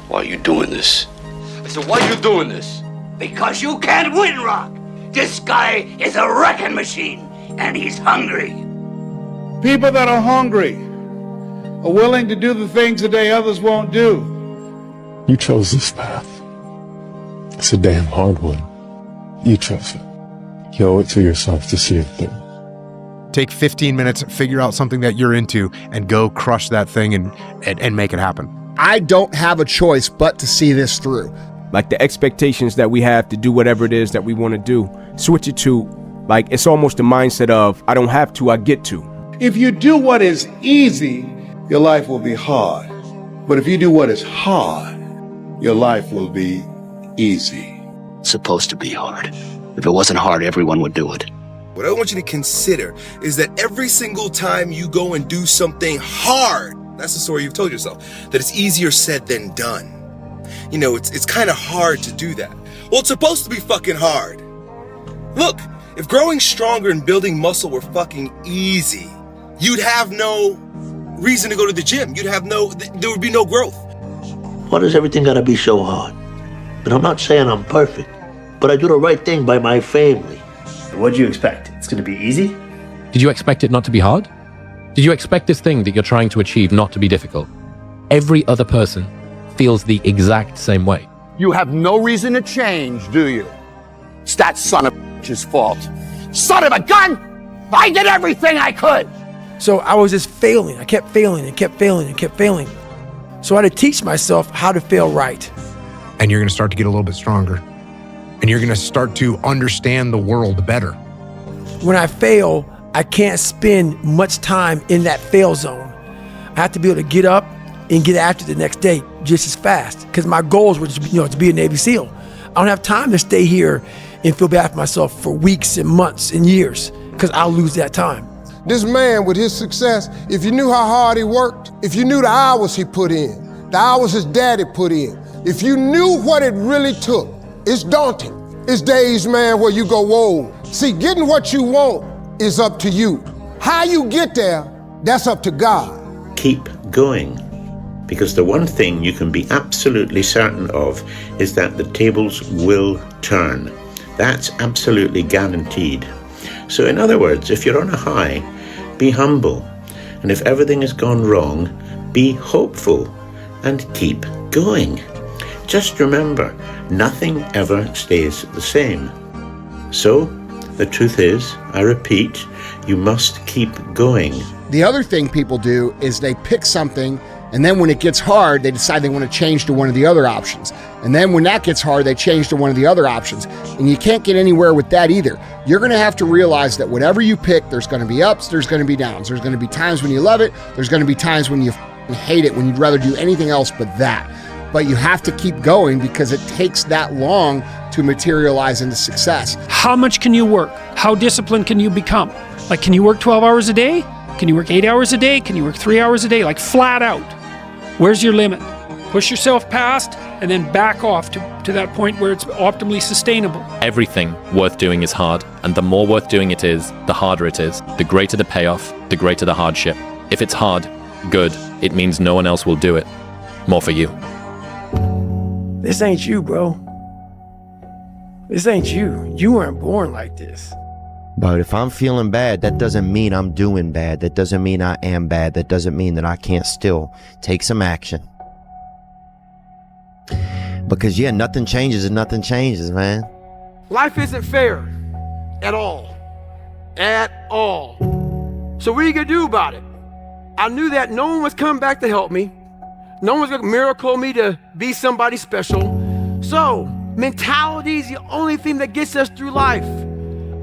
Why are you doing this? I said, why are you doing this? Because you can't win, Rock. This guy is a wrecking machine, and he's hungry. People that are hungry are willing to do the things that others won't do. You chose this path. It's a damn hard one. You chose it. You owe it to yourself to see it through. Take 15 minutes, figure out something that you're into, and go crush that thing and make it happen. I don't have a choice but to see this through. Like the expectations that we have to do whatever it is that we want to do, switch it to, like, it's almost the mindset of, I don't have to, I get to. If you do what is easy, your life will be hard. But if you do what is hard, your life will be easy. It's supposed to be hard. If it wasn't hard, everyone would do it. What I want you to consider is that every single time you go and do something hard, that's the story you've told yourself, that it's easier said than done. You know, it's kind of hard to do that. Well, it's supposed to be fucking hard. Look, if growing stronger and building muscle were fucking easy, you'd have no reason to go to the gym. There would be no growth. Why does everything gotta be so hard? And I'm not saying I'm perfect, but I do the right thing by my family. What'd you expect? It's gonna be easy? Did you expect it not to be hard? Did you expect this thing that you're trying to achieve not to be difficult? Every other person feels the exact same way. You have no reason to change, do you? It's that son of a bitch's fault. Son of a gun! I did everything I could! So I was just failing. I kept failing and kept failing and kept failing. So I had to teach myself how to fail right. And you're going to start to get a little bit stronger. And you're going to start to understand the world better. When I fail, I can't spend much time in that fail zone. I have to be able to get up and get after the next day just as fast. Because my goals were to be a Navy SEAL. I don't have time to stay here and feel bad for myself for weeks and months and years, because I'll lose that time. This man, with his success, if you knew how hard he worked, if you knew the hours he put in, the hours his daddy put in, if you knew what it really took, it's daunting. It's days, man, where you go, whoa. See, getting what you want is up to you. How you get there, that's up to God. Keep going, because the one thing you can be absolutely certain of is that the tables will turn. That's absolutely guaranteed. So in other words, if you're on a high, be humble. And if everything has gone wrong, be hopeful and keep going. Just remember, nothing ever stays the same. So the truth is, I repeat, you must keep going. The other thing people do is they pick something, and then when it gets hard, they decide they want to change to one of the other options. And then when that gets hard, they change to one of the other options. And you can't get anywhere with that either. You're going to have to realize that whatever you pick, there's going to be ups, there's going to be downs. There's going to be times when you love it, there's going to be times when you hate it, when you'd rather do anything else but that. But you have to keep going because it takes that long to materialize into success. How much can you work? How disciplined can you become? Like, can you work 12 hours a day? Can you work 8 hours a day? Can you work 3 hours a day? Like, flat out. Where's your limit? Push yourself past and then back off to that point where it's optimally sustainable. Everything worth doing is hard, and the more worth doing it is, the harder it is. The greater the payoff, the greater the hardship. If it's hard, good, it means no one else will do it. More for you. This ain't you, bro. This ain't you. You weren't born like this. But if I'm feeling bad, that doesn't mean I'm doing bad. That doesn't mean I am bad. That doesn't mean that I can't still take some action. Because yeah, nothing changes and nothing changes, man. Life isn't fair at all. At all. So what are you gonna do about it? I knew that no one was coming back to help me. No one was gonna miracle me to be somebody special. So, mentality is the only thing that gets us through life.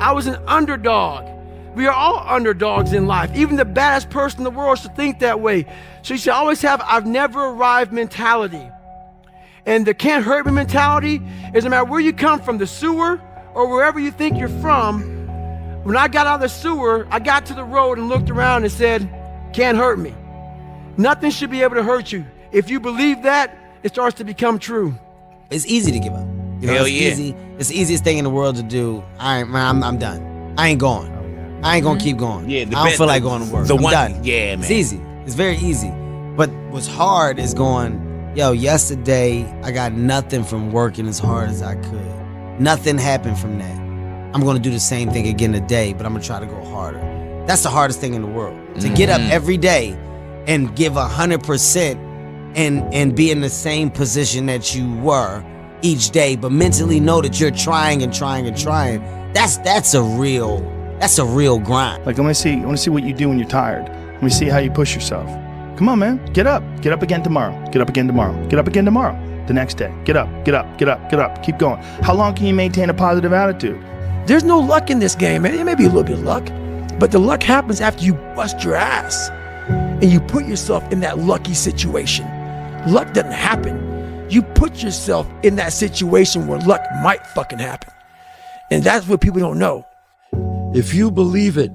I was an underdog. We are all underdogs in life. Even the baddest person in the world should think that way. So you should always have I've never arrived mentality. And the can't hurt me mentality is no matter where you come from, the sewer or wherever you think you're from. When I got out of the sewer, I got to the road and looked around and said, can't hurt me. Nothing should be able to hurt you. If you believe that, it starts to become true. It's easy to give up. You know, Hell it's yeah. easy. It's the easiest thing in the world to do. I'm done. I ain't going. I ain't gonna keep going. Yeah, I don't feel like going to work. The I'm one, done. yeah, man. It's easy. It's very easy. But what's hard is going, yo, yesterday I got nothing from working as hard as I could. Nothing happened from that. I'm gonna do the same thing again today, but I'm gonna try to go harder. That's the hardest thing in the world. To get up every day and give 100% and be in the same position that you were each day, but mentally know that you're trying and trying and trying. That's a real grind. Like, I want to see what you do when you're tired. Let me see how you push yourself. Come on, man, get up again tomorrow. Get up again tomorrow. Get up again tomorrow. The next day, get up. Keep going. How long can you maintain a positive attitude? There's no luck in this game, man. It may be a little bit of luck, but the luck happens after you bust your ass and you put yourself in that lucky situation. Luck doesn't happen. You put yourself in that situation where luck might fucking happen. And that's what people don't know. If you believe it,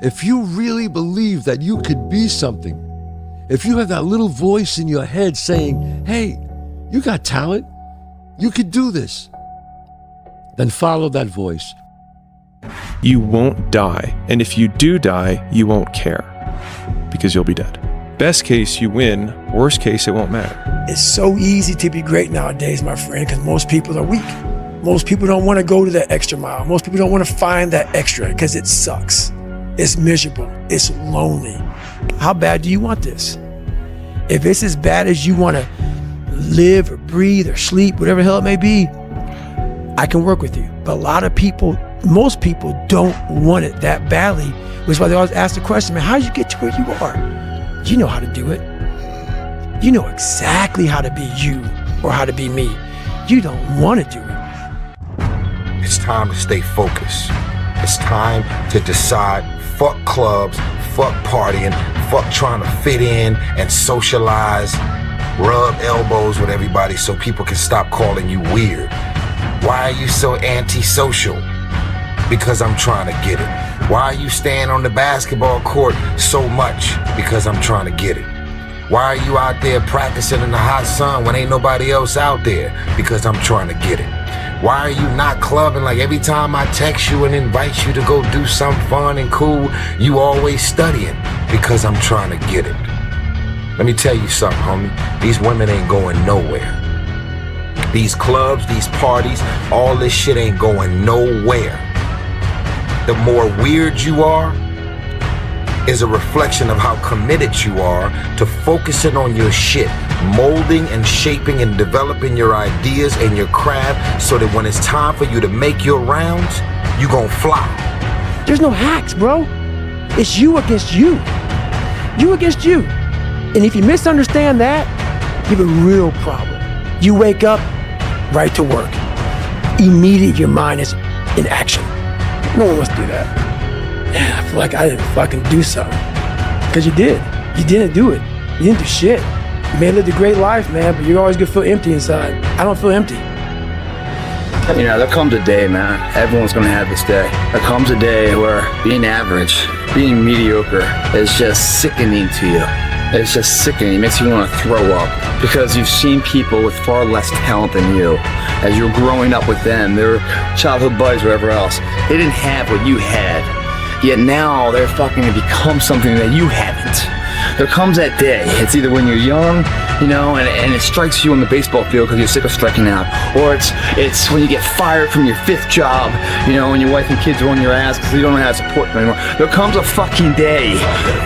if you really believe that you could be something, if you have that little voice in your head saying, hey, you got talent, you could do this, then follow that voice. You won't die, and if you do die, you won't care, because you'll be dead. Best case, you win. Worst case, it won't matter. It's so easy to be great nowadays, my friend, because most people are weak. Most people don't want to go to that extra mile. Most people don't want to find that extra because it sucks. It's miserable. It's lonely. How bad do you want this? If it's as bad as you want to live or breathe or sleep, whatever the hell it may be, I can work with you. But a lot of people, most people don't want it that badly, which is why they always ask the question, man, how did you get to where you are? You know how to do it. You know exactly how to be you or how to be me. You don't want to do it. It's time to stay focused. It's time to decide, fuck clubs, fuck partying, fuck trying to fit in and socialize, rub elbows with everybody so people can stop calling you weird. Why are you so antisocial? Because I'm trying to get it. Why are you staying on the basketball court so much? Because I'm trying to get it. Why are you out there practicing in the hot sun when ain't nobody else out there? Because I'm trying to get it. Why are you not clubbing like every time I text you and invite you to go do something fun and cool, you always studying? Because I'm trying to get it. Let me tell you something, homie. These women ain't going nowhere. These clubs, these parties, all this shit ain't going nowhere. The more weird you are is a reflection of how committed you are to focusing on your shit, molding and shaping and developing your ideas and your craft so that when it's time for you to make your rounds, you gon' fly. There's no hacks, bro. It's you against you. You against you. And if you misunderstand that, you have a real problem. You wake up, right to work. Immediately your mind is in action. No one wants to do that. Yeah, I feel like I didn't fucking do something. Because you did. You didn't do it. You didn't do shit. You may have lived a great life, man, but you're always gonna feel empty inside. I don't feel empty. You know, there comes a day, man. Everyone's gonna have this day. There comes a day where being average, being mediocre is just sickening to you. It's just sickening. It makes you want to throw up because you've seen people with far less talent than you. As you're growing up with them, their childhood buddies, whatever else, they didn't have what you had. Yet now they're fucking to become something that you haven't. There comes that day. It's either when you're young, you know, and it strikes you on the baseball field because you're sick of striking out, or it's when you get fired from your 5th job, you know, and your wife and kids are on your ass because you don't know how to support them anymore. There comes a fucking day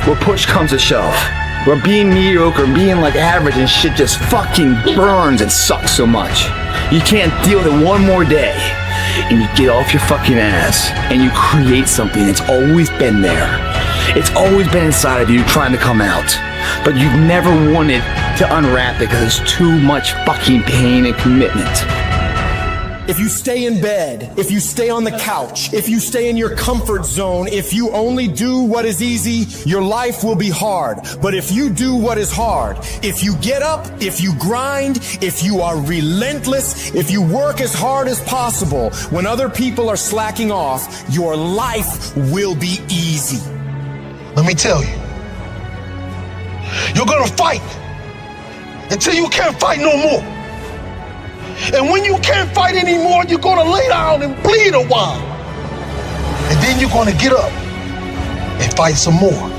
where push comes to shove, where being mediocre and being like average and shit just fucking burns and sucks so much. You can't deal with it one more day. And you get off your fucking ass and you create something that's always been there. It's always been inside of you trying to come out, but you've never wanted to unwrap it because it's too much fucking pain and commitment. If you stay in bed, if you stay on the couch, if you stay in your comfort zone, if you only do what is easy, your life will be hard. But if you do what is hard, if you get up, if you grind, if you are relentless, if you work as hard as possible, when other people are slacking off, your life will be easy. Let me tell you, you're gonna fight until you can't fight no more. And when you can't fight anymore, you're gonna lay down and bleed a while. And then you're gonna get up and fight some more.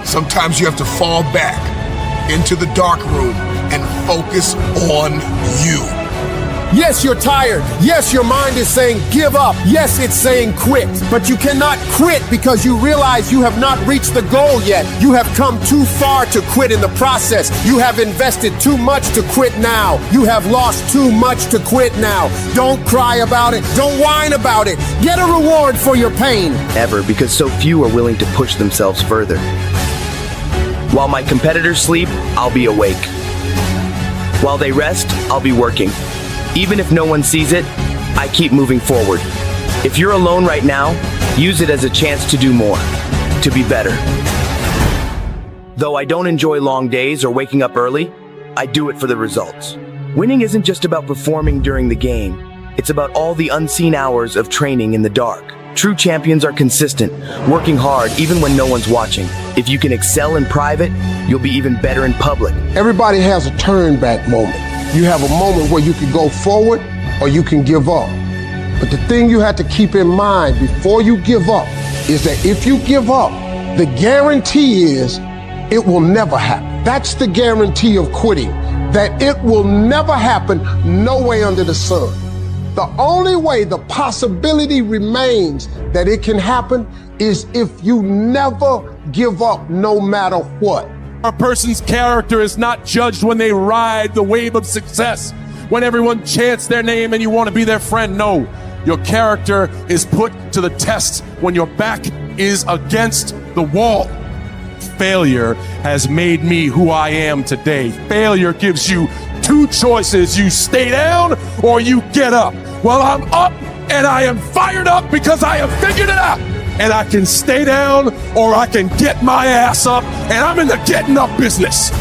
Sometimes you have to fall back into the dark room and focus on you. Yes, you're tired. Yes, your mind is saying give up. Yes, it's saying quit. But you cannot quit because you realize you have not reached the goal yet. You have come too far to quit in the process. You have invested too much to quit now. You have lost too much to quit now. Don't cry about it. Don't whine about it. Get a reward for your pain. Ever, because so few are willing to push themselves further. While my competitors sleep, I'll be awake. While they rest, I'll be working. Even if no one sees it, I keep moving forward. If you're alone right now, use it as a chance to do more, to be better. Though I don't enjoy long days or waking up early, I do it for the results. Winning isn't just about performing during the game. It's about all the unseen hours of training in the dark. True champions are consistent, working hard even when no one's watching. If you can excel in private, you'll be even better in public. Everybody has a turn back moment. You have a moment where you can go forward or you can give up. But the thing you have to keep in mind before you give up is that if you give up, the guarantee is it will never happen. That's the guarantee of quitting, that it will never happen no way under the sun. The only way the possibility remains that it can happen is if you never give up no matter what. A person's character is not judged when they ride the wave of success, when everyone chants their name and you want to be their friend. No, your character is put to the test when your back is against the wall. Failure has made me who I am today. Failure gives you two choices. You stay down or you get up. Well, I'm up and I am fired up because I have figured it out. And I can stay down or I can get my ass up, and I'm in the getting up business.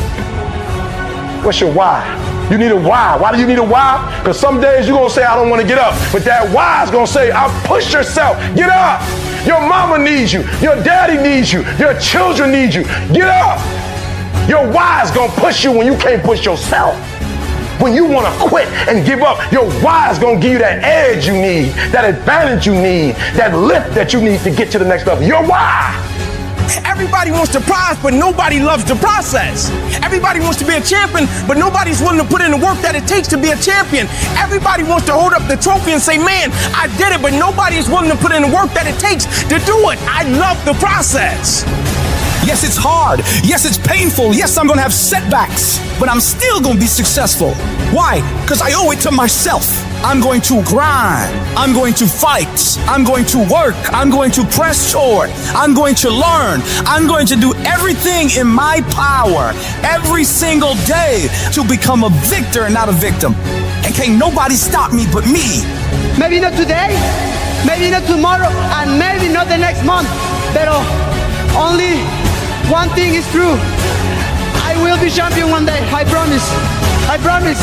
What's your why? You need a why. Why do you need a why? Because some days you're going to say, I don't want to get up. But that why is going to say, push yourself. Get up. Your mama needs you. Your daddy needs you. Your children need you. Get up. Your why is going to push you when you can't push yourself. When you want to quit and give up, your why is going to give you that edge you need, that advantage you need, that lift that you need to get to the next level. Your why. Everybody wants the prize, but nobody loves the process. Everybody wants to be a champion, but nobody's willing to put in the work that it takes to be a champion. Everybody wants to hold up the trophy and say, man, I did it, but nobody is willing to put in the work that it takes to do it. I love the process. Yes, it's hard. Yes, it's painful. Yes, I'm gonna have setbacks, but I'm still gonna be successful. Why? Because I owe it to myself. I'm going to grind. I'm going to fight. I'm going to work. I'm going to press forward. I'm going to learn. I'm going to do everything in my power every single day to become a victor and not a victim. And can't nobody stop me but me. Maybe not today, maybe not tomorrow, and maybe not the next month, but only one thing is true. I will be champion one day. I promise. I promise.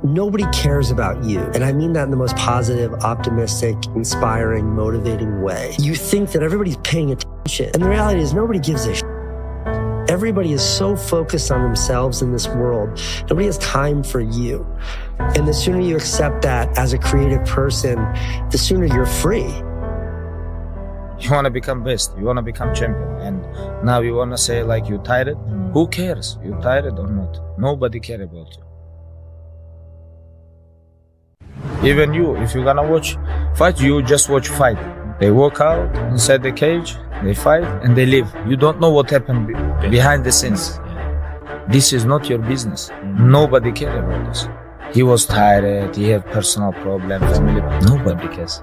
Nobody cares about you. And I mean that in the most positive, optimistic, inspiring, motivating way. You think that everybody's paying attention. And the reality is nobody gives a shit. Everybody is so focused on themselves in this world. Nobody has time for you. And the sooner you accept that as a creative person, the sooner you're free. You want to become best. You want to become champion. And now you want to say like you tired? Who cares? You tired or not? Nobody cares about you. Even you, if you're gonna watch fight, you just watch fight. They walk out inside the cage, they fight, and they leave. You don't know what happened behind the scenes. This is not your business. Nobody cares about this. He was tired, he had personal problems, family. Nobody cares.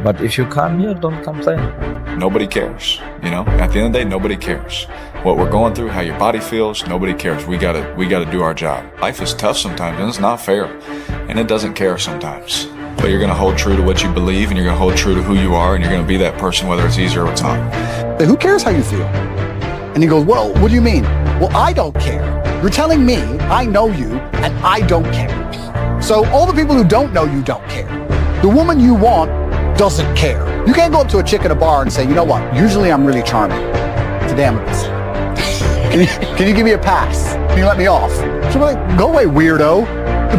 But if you come here, don't complain. Nobody cares. You know, at the end of the day, nobody cares. What we're going through, how your body feels, nobody cares. We gotta do our job. Life is tough sometimes, and it's not fair. And it doesn't care sometimes. But you're gonna hold true to what you believe, and you're gonna hold true to who you are, and you're gonna be that person whether it's easy or it's not. Who cares how you feel? And he goes, well, what do you mean? Well, I don't care. You're telling me I know you, and I don't care. So all the people who don't know you don't care. The woman you want doesn't care. You can't go up to a chick at a bar and say, you know what, usually I'm really charming. Today I'm a bit. Can you give me a pass? Can you let me off? She'll be like, go away, weirdo.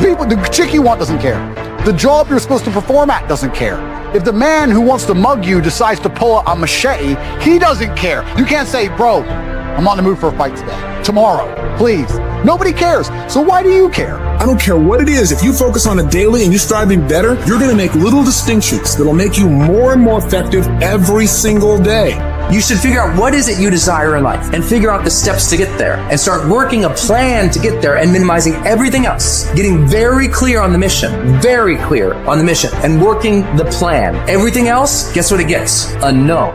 The chick you want doesn't care. The job you're supposed to perform at doesn't care. If the man who wants to mug you decides to pull a machete, he doesn't care. You can't say, bro, I'm on the mood for a fight today. Tomorrow, please. Nobody cares. So why do you care? I don't care what it is. If you focus on it daily and you strive to be better, you're going to make little distinctions that'll make you more and more effective every single day. You should figure out what is it you desire in life and figure out the steps to get there and start working a plan to get there and minimizing everything else. Getting very clear on the mission, and working the plan. Everything else, guess what it gets? A no.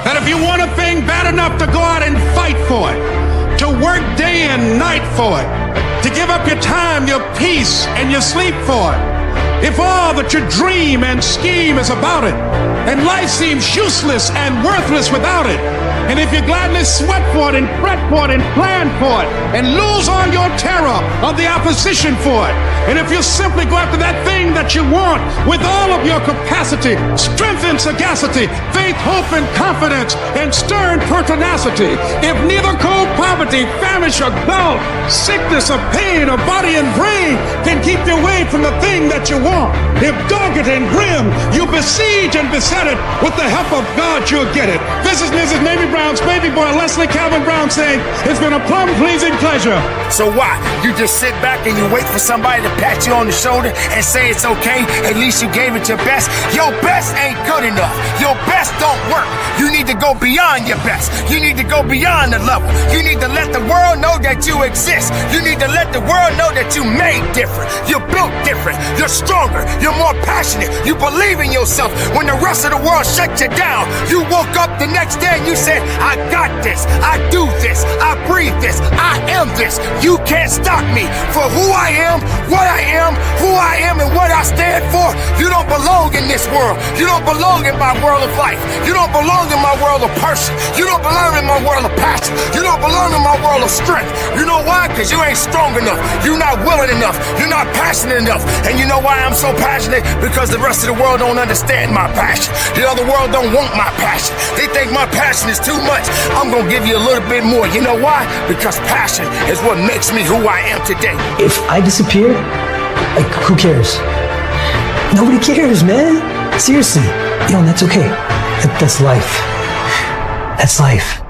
And if you want a thing bad enough to go out and fight for it, to work day and night for it, to give up your time, your peace, and your sleep for it, if all that you dream and scheme is about it, and life seems useless and worthless without it, and if you gladly sweat for it and fret for it and plan for it, and lose all your terror of the opposition for it, and if you simply go after that thing that you want with all of your capacity, strength and sagacity, faith, hope and confidence, and stern pertinacity, if neither cold poverty, famish or gout, sickness or pain or body and brain can keep you away from the thing that you want, if dogged and grim you besiege and beset it, with the help of God you'll get it. This is Mrs. Mamie Brown's baby boy Leslie Calvin Brown saying, it's been a plum pleasing pleasure. So why? You just sit back and you wait for somebody to pat you on the shoulder and say it's okay, at least you gave it your best. Your best ain't good enough. Your best don't work. You need to go beyond your best. You need to go beyond the level. You need to let the world know that you exist. You need to let the world know that you made different. You're built different. You're stronger. You're more passionate. You believe in yourself. When the rest of the world shut you down, you woke up the next day and you said, I got this. I do this. I breathe this. I am this. You can't stop me for who I am, what I am, who I am, and what I stand for. You don't belong in this world. You don't belong in my world of life. You don't belong in my world of person. You don't belong in my world of passion. You don't belong in my world of strength. You know why? Because you ain't strong enough. You're not willing enough. You're not passionate enough. And you know why I'm so passionate? Because the rest of the world don't understand my passion. The other world don't want my passion. They think my passion is too much. I'm going to give you a little bit more. You know why? Because passion is what makes me who I am today. If I disappear, like, who cares? Nobody cares, man. Seriously. That's okay. That's life. That's life.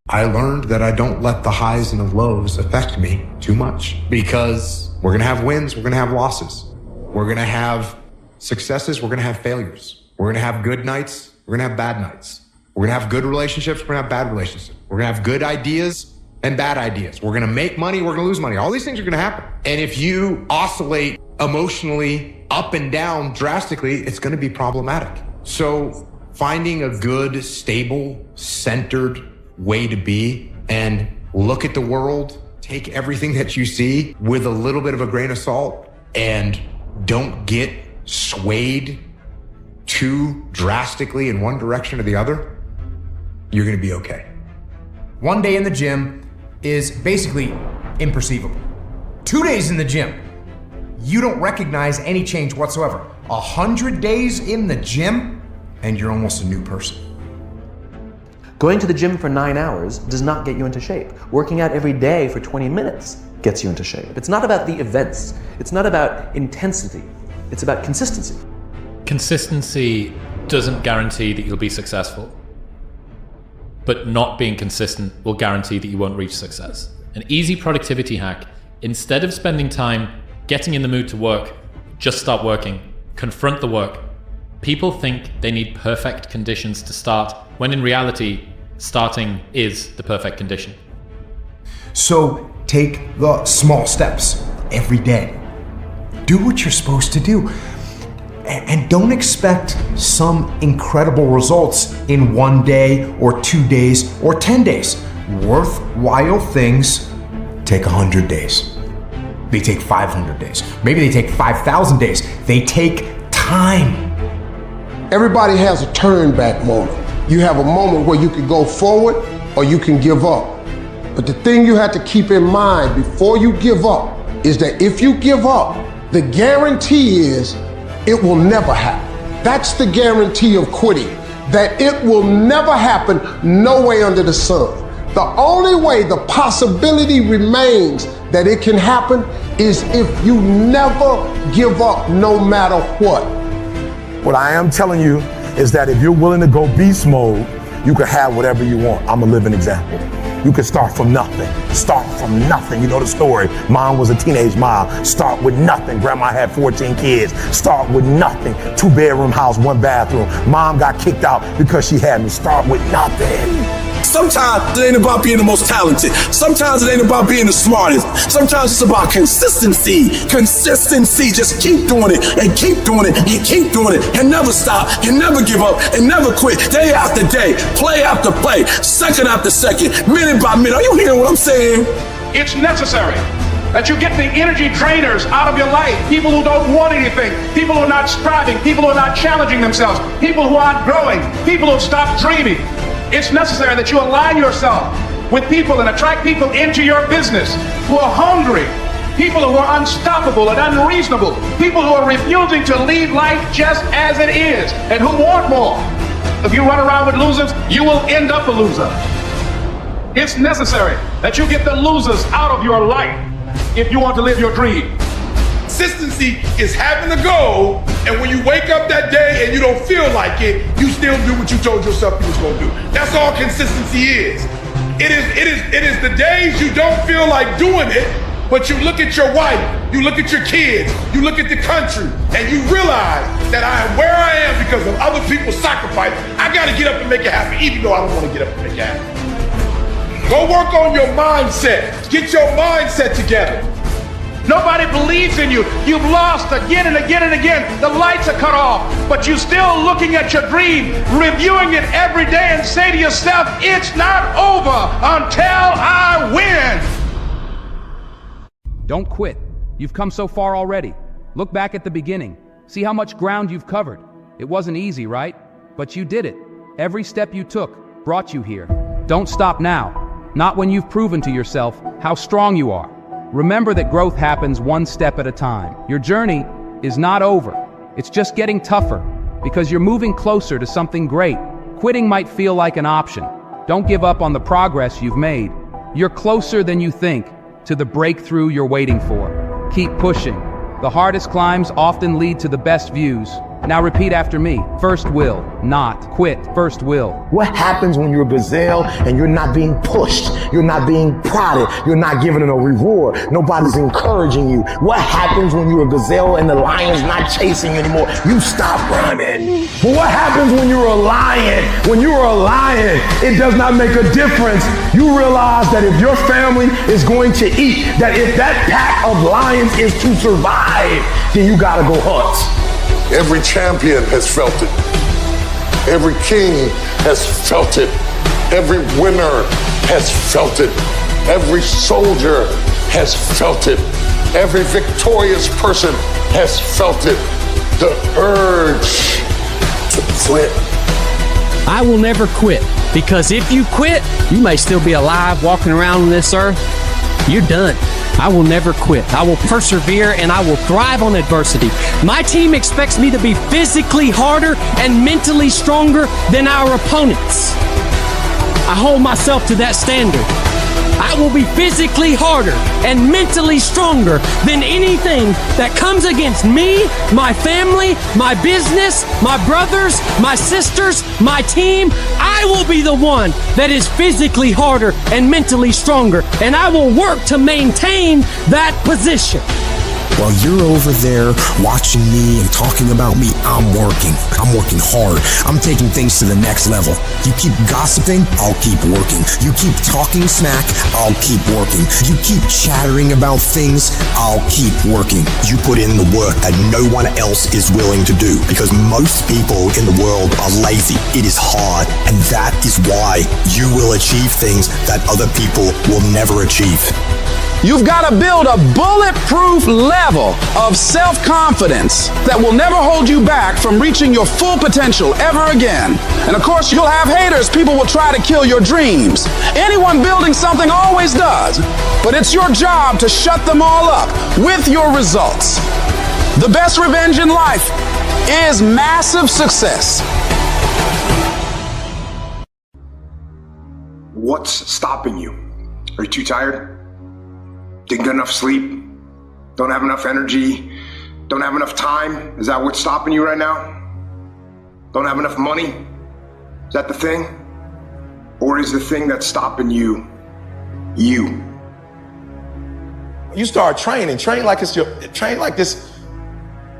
I learned that I don't let the highs and the lows affect me too much, because we're going to have wins, we're going to have losses. We're going to have successes, we're going to have failures. We're going to have good nights, we're going to have bad nights. We're going to have good relationships, we're going to have bad relationships. We're going to have good ideas and bad ideas. We're going to make money, we're going to lose money. All these things are going to happen. And if you oscillate emotionally up and down drastically, it's going to be problematic. So finding a good, stable, centered way to be and look at the world, take everything that you see with a little bit of a grain of salt, and don't get swayed too drastically in one direction or the other, you're going to be okay. One day in the gym is basically imperceivable. 2 days in the gym, you don't recognize any change whatsoever. 100 days in the gym, and you're almost a new person. Going to the gym for 9 hours does not get you into shape. Working out every day for 20 minutes gets you into shape. It's not about the events. It's not about intensity. It's about consistency. Consistency doesn't guarantee that you'll be successful, but not being consistent will guarantee that you won't reach success. An easy productivity hack: instead of spending time getting in the mood to work, just start working. Confront the work. People think they need perfect conditions to start, when in reality, starting is the perfect condition. So take the small steps every day. Do what you're supposed to do. And don't expect some incredible results in 1 day or 2 days or 10 days. Worthwhile things take 100 days. They take 500 days. Maybe they take 5,000 days. They take time. Everybody has a turn back moment. You have a moment where you can go forward or you can give up. But the thing you have to keep in mind before you give up is that if you give up, the guarantee is it will never happen. That's the guarantee of quitting, that it will never happen, no way under the sun. The only way the possibility remains that it can happen is if you never give up no matter what. What I am telling you is that if you're willing to go beast mode, you can have whatever you want. I'm a living example. You can start from nothing. Start from nothing. You know the story. Mom was a teenage mom. Start with nothing. Grandma had 14 kids. Start with nothing. 2-bedroom house, 1 bathroom. Mom got kicked out because she had me. Start with nothing. Sometimes it ain't about being the most talented. Sometimes it ain't about being the smartest. Sometimes it's about consistency. Consistency. Just keep doing it and keep doing it and keep doing it and never stop and never give up and never quit. Day after day, play after play, second after second, minute by minute. Are you hearing what I'm saying? It's necessary that you get the energy drainers out of your life. People who don't want anything, people who are not striving, people who are not challenging themselves, people who aren't growing, people who have stopped dreaming. It's necessary that you align yourself with people and attract people into your business who are hungry, people who are unstoppable and unreasonable, people who are refusing to leave life just as it is and who want more. If you run around with losers, you will end up a loser. It's necessary that you get the losers out of your life if you want to live your dream. Consistency is having a goal, and when you wake up that day and you don't feel like it, you still do what you told yourself you was gonna do. That's all consistency is. It is the days you don't feel like doing it, but you look at your wife, you look at your kids, you look at the country, and you realize that I am where I am because of other people's sacrifice. I gotta get up and make it happen, even though I don't wanna get up and make it happen. Go work on your mindset. Get your mindset together. Nobody believes in you. You've lost again and again and again. The lights are cut off, but you're still looking at your dream, reviewing it every day and say to yourself, it's not over until I win. Don't quit. You've come so far already. Look back at the beginning. See how much ground you've covered. It wasn't easy, right? But you did it. Every step you took brought you here. Don't stop now. Not when you've proven to yourself how strong you are. Remember that growth happens one step at a time. Your journey is not over. It's just getting tougher because you're moving closer to something great. Quitting might feel like an option. Don't give up on the progress you've made. You're closer than you think to the breakthrough you're waiting for. Keep pushing. The hardest climbs often lead to the best views. Now repeat after me. First will, not quit. First will. What happens when you're a gazelle and you're not being pushed? You're not being prodded. You're not given a reward. Nobody's encouraging you. What happens when you're a gazelle and the lion's not chasing you anymore? You stop running. But what happens when you're a lion? When you're a lion, it does not make a difference. You realize that if your family is going to eat, that if that pack of lions is to survive, then you gotta go hunt. Every champion has felt it. Every king has felt it. Every winner has felt it. Every soldier has felt it. Every victorious person has felt it. The urge to quit. I will never quit, because if you quit, you may still be alive walking around on this earth. You're done. I will never quit. I will persevere and I will thrive on adversity. My team expects me to be physically harder and mentally stronger than our opponents. I hold myself to that standard. I will be physically harder and mentally stronger than anything that comes against me, my family, my business, my brothers, my sisters, my team. I will be the one that is physically harder and mentally stronger, and I will work to maintain that position. While you're over there watching me and talking about me, I'm working. I'm working hard. I'm taking things to the next level. You keep gossiping, I'll keep working. You keep talking smack, I'll keep working. You keep chattering about things, I'll keep working. You put in the work that no one else is willing to do, because most people in the world are lazy. It is hard, and that is why you will achieve things that other people will never achieve. You've got to build a bulletproof level of self-confidence that will never hold you back from reaching your full potential ever again. And of course, you'll have haters. People will try to kill your dreams. Anyone building something always does. But it's your job to shut them all up with your results. The best revenge in life is massive success. What's stopping you? Are you too tired? Didn't get enough sleep? Don't have enough energy? Don't have enough time? Is that what's stopping you right now? Don't have enough money? Is that the thing? Or is the thing that's stopping you, you? You start training, train like this,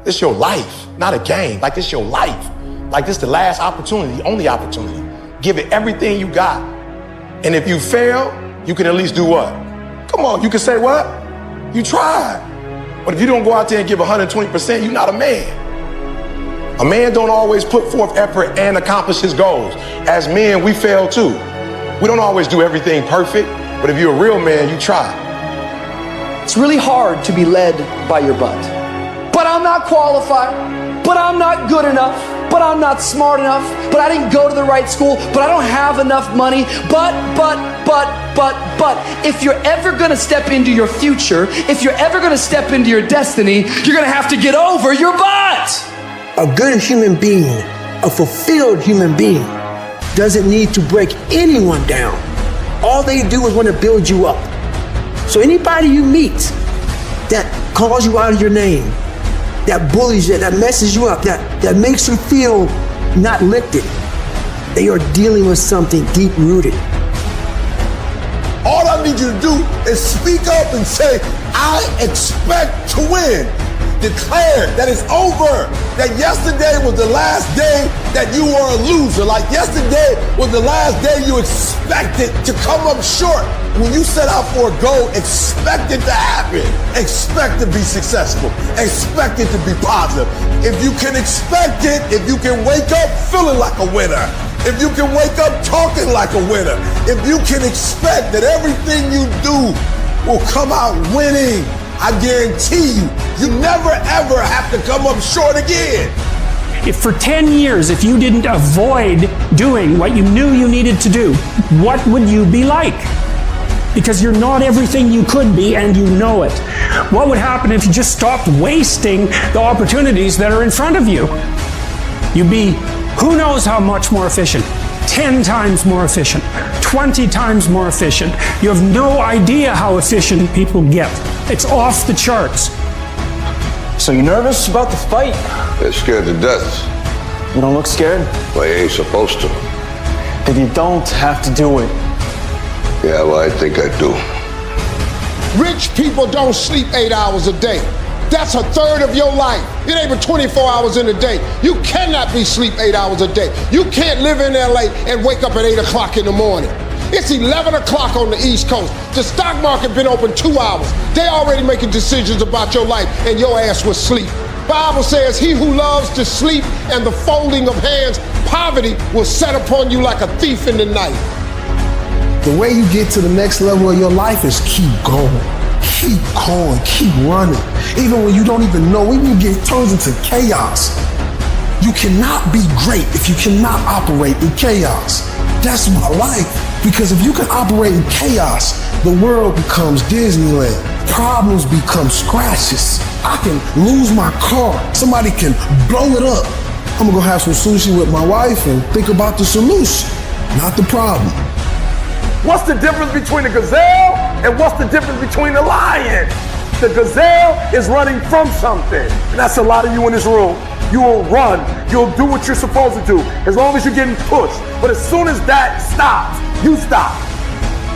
it's your life, not a game. Like it's your life. Like this the last opportunity, the only opportunity. Give it everything you got. And if you fail, you can at least do what? Come on, you can say what? You tried. But if you don't go out there and give 120%, you're not a man. A man don't always put forth effort and accomplish his goals. As men, we fail too. We don't always do everything perfect, but if you're a real man, you try. It's really hard to be led by your butt. But I'm not qualified, but I'm not good enough, but I'm not smart enough, but I didn't go to the right school, but I don't have enough money, but. If you're ever gonna step into your future, if you're ever gonna step into your destiny, you're gonna have to get over your butt. A good human being, a fulfilled human being, doesn't need to break anyone down. All they do is want to build you up. So anybody you meet that calls you out of your name, that bullies you, that messes you up, that makes you feel not lifted, they are dealing with something deep-rooted. All I need you to do is speak up and say, I expect to win. Declare that it's over. That yesterday was the last day that you were a loser. Like yesterday was the last day you expected to come up short. When you set out for a goal, expect it to happen. Expect to be successful. Expect it to be positive. If you can expect it, if you can wake up feeling like a winner, if you can wake up talking like a winner, if you can expect that everything you do will come out winning, I guarantee you, you never ever have to come up short again. If for 10 years, if you didn't avoid doing what you knew you needed to do, what would you be like? Because you're not everything you could be and you know it. What would happen if you just stopped wasting the opportunities that are in front of you? You'd be who knows how much more efficient. 10 times more efficient, 20 times more efficient. You have no idea how efficient people get. It's off the charts. So you nervous about the fight? They're scared to death. You don't look scared? Well, you ain't supposed to. Then you don't have to do it. Yeah, well, I think I do. Rich people don't sleep 8 hours a day. That's a third of your life. It ain't but 24 hours in a day. You cannot be sleep 8 hours a day. You can't live in LA and wake up at 8 o'clock in the morning. It's 11 o'clock on the East Coast. The stock market been open 2 hours. They already making decisions about your life and your ass was sleep. Bible says he who loves to sleep and the folding of hands, poverty will set upon you like a thief in the night. The way you get to the next level of your life is keep going. Keep going, keep running. Even when you don't even know, even when it turns into chaos. You cannot be great if you cannot operate in chaos. That's my life. Because if you can operate in chaos, the world becomes Disneyland. Problems become scratches. I can lose my car. Somebody can blow it up. I'm gonna go have some sushi with my wife and think about the solution, not the problem. What's the difference between a gazelle and what's the difference between a lion? The gazelle is running from something. And that's a lot of you in this room. You will run. You'll do what you're supposed to do as long as you're getting pushed. But as soon as that stops, you stop.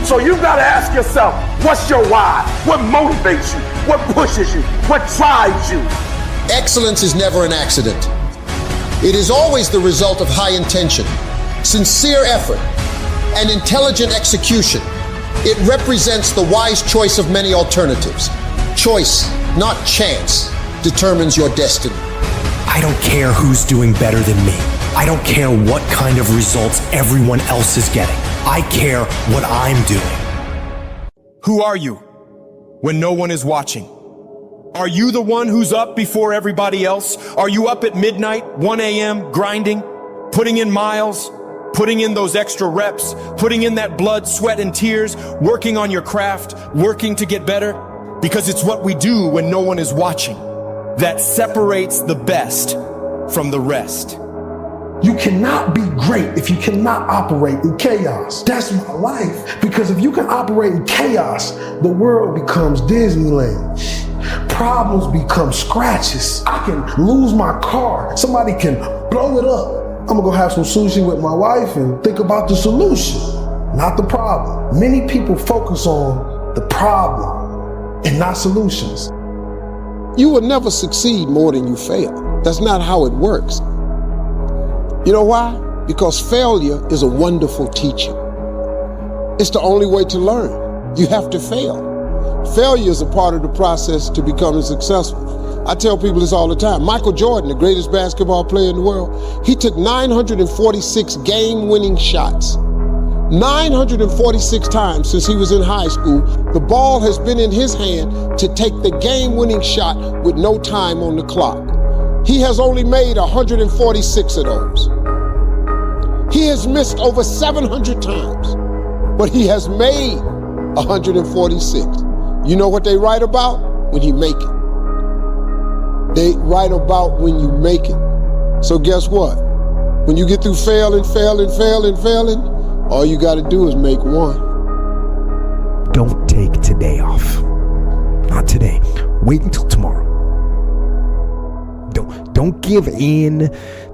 So you've got to ask yourself, what's your why? What motivates you? What pushes you? What drives you? Excellence is never an accident. It is always the result of high intention, sincere effort, and intelligent execution. It represents the wise choice of many alternatives. Choice, not chance, determines your destiny. I don't care who's doing better than me. I don't care what kind of results everyone else is getting. I care what I'm doing. Who are you when no one is watching? Are you the one who's up before everybody else? Are you up at midnight, 1 a.m., grinding, putting in miles, putting in those extra reps, putting in that blood, sweat, and tears, working on your craft, working to get better? Because it's what we do when no one is watching that separates the best from the rest. You cannot be great if you cannot operate in chaos. That's my life. Because if you can operate in chaos, the world becomes Disneyland. Problems become scratches. I can lose my car. Somebody can blow it up. I'm gonna go have some sushi with my wife and think about the solution, not the problem. Many people focus on the problem and not solutions. You will never succeed more than you fail. That's not how it works. You know why? Because failure is a wonderful teacher. It's the only way to learn. You have to fail. Failure is a part of the process to becoming successful. I tell people this all the time. Michael Jordan, the greatest basketball player in the world, he took 946 game-winning shots. 946 times since he was in high school, the ball has been in his hand to take the game-winning shot with no time on the clock. He has only made 146 of those. He has missed over 700 times, but he has made 146. You know what they write about? When he make it. They write about when you make it. So guess what? When you get through failing, all you gotta do is make one. Don't take today off. Not today. Wait until tomorrow. Don't give in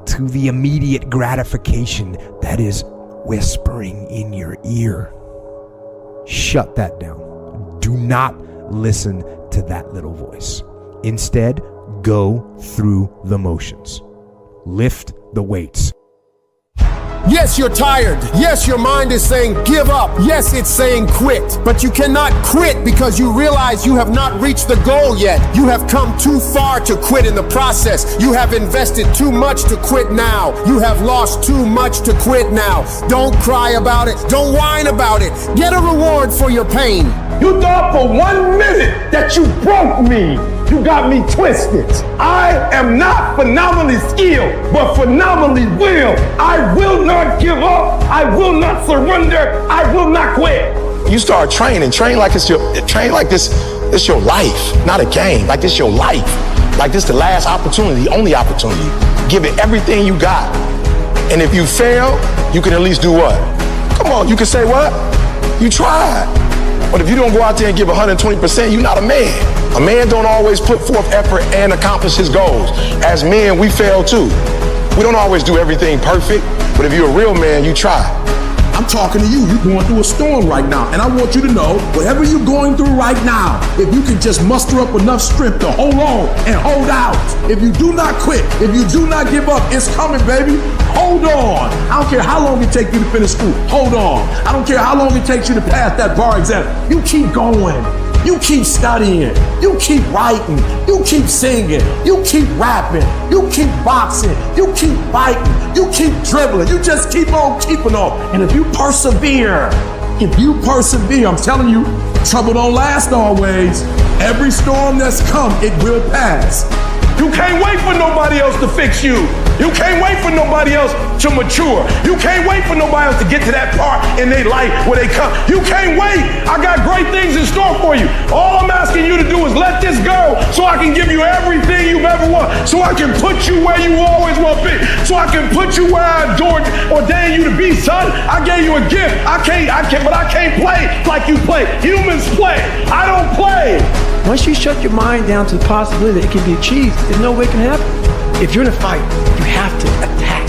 to the immediate gratification that is whispering in your ear. Shut that down. Do not listen to that little voice. Instead, go through the motions. Lift the weights. Yes, you're tired. Yes, your mind is saying give up. Yes, it's saying quit. But you cannot quit because you realize you have not reached the goal yet. You have come too far to quit in the process. You have invested too much to quit now. You have lost too much to quit now. Don't cry about it. Don't whine about it. Get a reward for your pain. You thought for 1 minute that you broke me. You got me twisted. I am not phenomenally skilled, but phenomenally willed. I will not give up. I will not surrender. I will not quit. You start training like it's your life, not a game. Like this your life. Like this the last opportunity, the only opportunity. Give it everything you got. And if you fail, you can at least do what? Come on, you can say what? You tried. But if you don't go out there and give 120%, you're not a man. A man don't always put forth effort and accomplish his goals. As men, we fail too. We don't always do everything perfect, but if you're a real man, you try. I'm talking to you. You're going through a storm right now. And I want you to know, whatever you're going through right now, if you can just muster up enough strength to hold on and hold out. If you do not quit, if you do not give up, it's coming, baby. Hold on. I don't care how long it takes you to finish school. Hold on. I don't care how long it takes you to pass that bar exam. You keep going. You keep studying, you keep writing, you keep singing, you keep rapping, you keep boxing, you keep fighting, you keep dribbling, you just keep on keeping on. And if you persevere, I'm telling you, trouble don't last always. Every storm that's come, it will pass. You can't wait for nobody else to fix you. You can't wait for nobody else to mature. You can't wait for nobody else to get to that part in their life where they come. You can't wait. I got great things in store for you. All I'm asking you to do is let this go so I can give you everything you've ever wanted. So I can put you where you always want to be. So I can put you where I ordained you to be, son. I gave you a gift. But I can't play like you play. Humans play. I don't play. Once you shut your mind down to the possibility that it can be achieved, there's no way it can happen. If you're in a fight, you have to attack.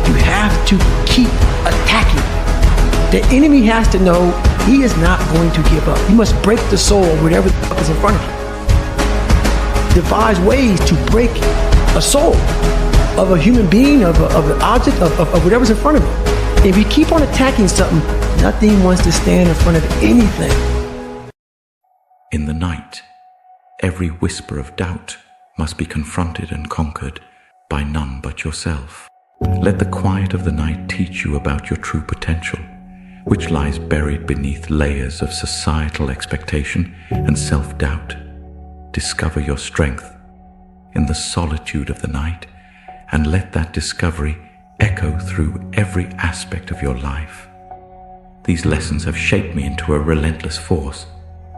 You have to keep attacking. The enemy has to know he is not going to give up. You must break the soul of whatever the fuck is in front of you. Devise ways to break a soul of a human being, of an object, of whatever's in front of you. If you keep on attacking something, nothing wants to stand in front of anything. In the night, every whisper of doubt must be confronted and conquered by none but yourself. Let the quiet of the night teach you about your true potential, which lies buried beneath layers of societal expectation and self-doubt. Discover your strength in the solitude of the night, and let that discovery echo through every aspect of your life. These lessons have shaped me into a relentless force,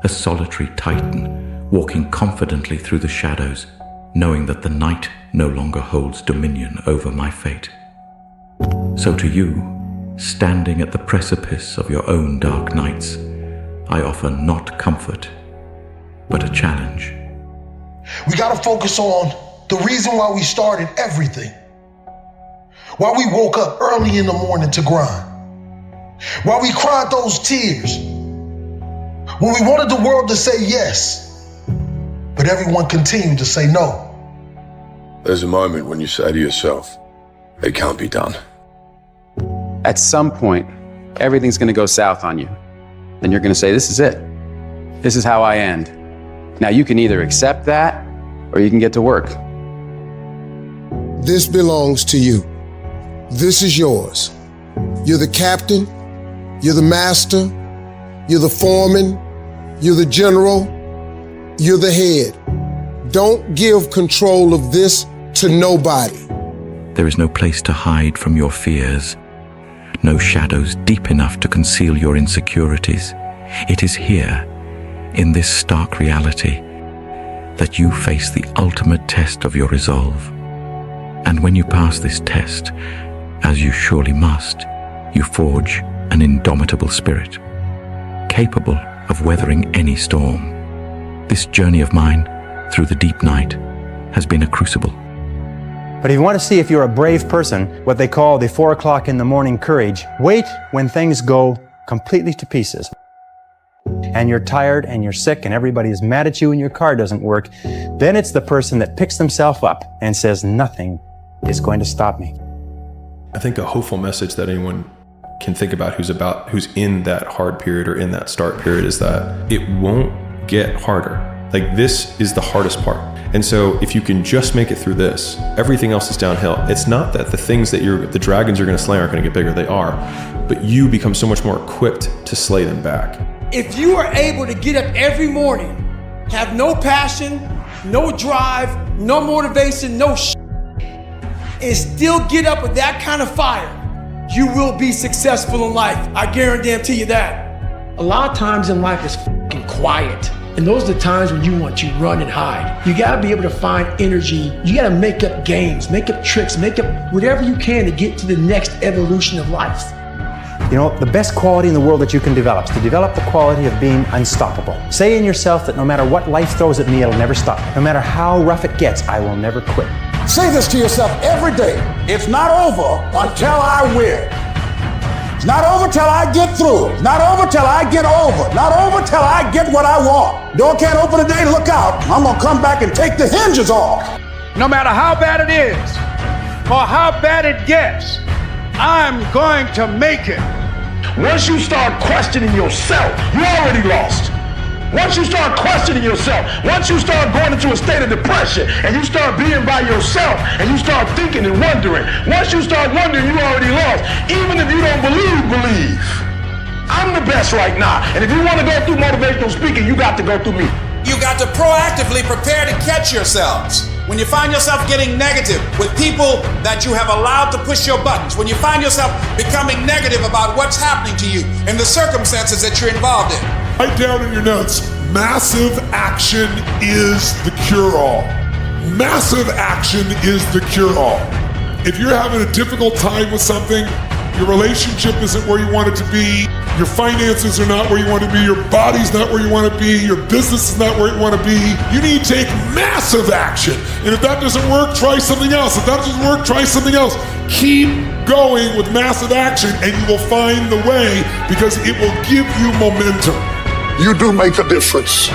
a solitary titan, walking confidently through the shadows, knowing that the night no longer holds dominion over my fate. So to you, standing at the precipice of your own dark nights, I offer not comfort, but a challenge. We gotta focus on the reason why we started everything. Why we woke up early in the morning to grind. Why we cried those tears. When we wanted the world to say yes, but everyone continued to say no. There's a moment when you say to yourself, it can't be done. At some point, everything's gonna go south on you. Then you're gonna say, this is it. This is how I end. Now you can either accept that, or you can get to work. This belongs to you. This is yours. You're the captain, you're the master, you're the foreman, you're the general, you're the head. Don't give control of this to nobody. There is no place to hide from your fears, no shadows deep enough to conceal your insecurities. It is here, in this stark reality, that you face the ultimate test of your resolve. And when you pass this test, as you surely must, you forge an indomitable spirit, capable of weathering any storm. This journey of mine through the deep night has been a crucible. But if you want to see if you're a brave person, what they call the 4 o'clock in the morning courage, wait when things go completely to pieces. And you're tired and you're sick and everybody is mad at you and your car doesn't work. Then it's the person that picks themselves up and says, nothing is going to stop me. I think a hopeful message that anyone can think about who's in that hard period or in that start period is that it won't get harder. Like, this is the hardest part. And so if you can just make it through this, everything else is downhill. It's not that the things that the dragons you're going to slay aren't going to get bigger. They are. But you become so much more equipped to slay them back. If you are able to get up every morning, have no passion, no drive, no motivation, no shit, and still get up with that kind of fire, you will be successful in life. I guarantee you that. A lot of times in life is fucking quiet. And those are the times when you want to run and hide. You gotta be able to find energy. You gotta make up games, make up tricks, make up whatever you can to get to the next evolution of life. You know, the best quality in the world that you can develop is to develop the quality of being unstoppable. Say in yourself that no matter what life throws at me, it'll never stop. No matter how rough it gets, I will never quit. Say this to yourself every day. It's not over until I win. It's not over till I get through. It's not over till I get over. Not over till I get what I want. Door can't open today, look out. I'm gonna come back and take the hinges off. No matter how bad it is or how bad it gets, I'm going to make it. Once you start questioning yourself, you already lost. Once you start questioning yourself, once you start going into a state of depression and you start being by yourself and you start thinking and wondering, once you start wondering, you already lost. Even if you don't believe. I'm the best right now. And if you want to go through motivational speaking, you got to go through me. You got to proactively prepare to catch yourselves. When you find yourself getting negative with people that you have allowed to push your buttons, when you find yourself becoming negative about what's happening to you and the circumstances that you're involved in. Write down in your notes, massive action is the cure-all. Massive action is the cure-all. If you're having a difficult time with something, your relationship isn't where you want it to be, your finances are not where you want to be, your body's not where you want to be, your business is not where you want to be, you need to take massive action. And if that doesn't work, try something else. If that doesn't work, try something else. Keep going with massive action and you will find the way because it will give you momentum. You do make a difference.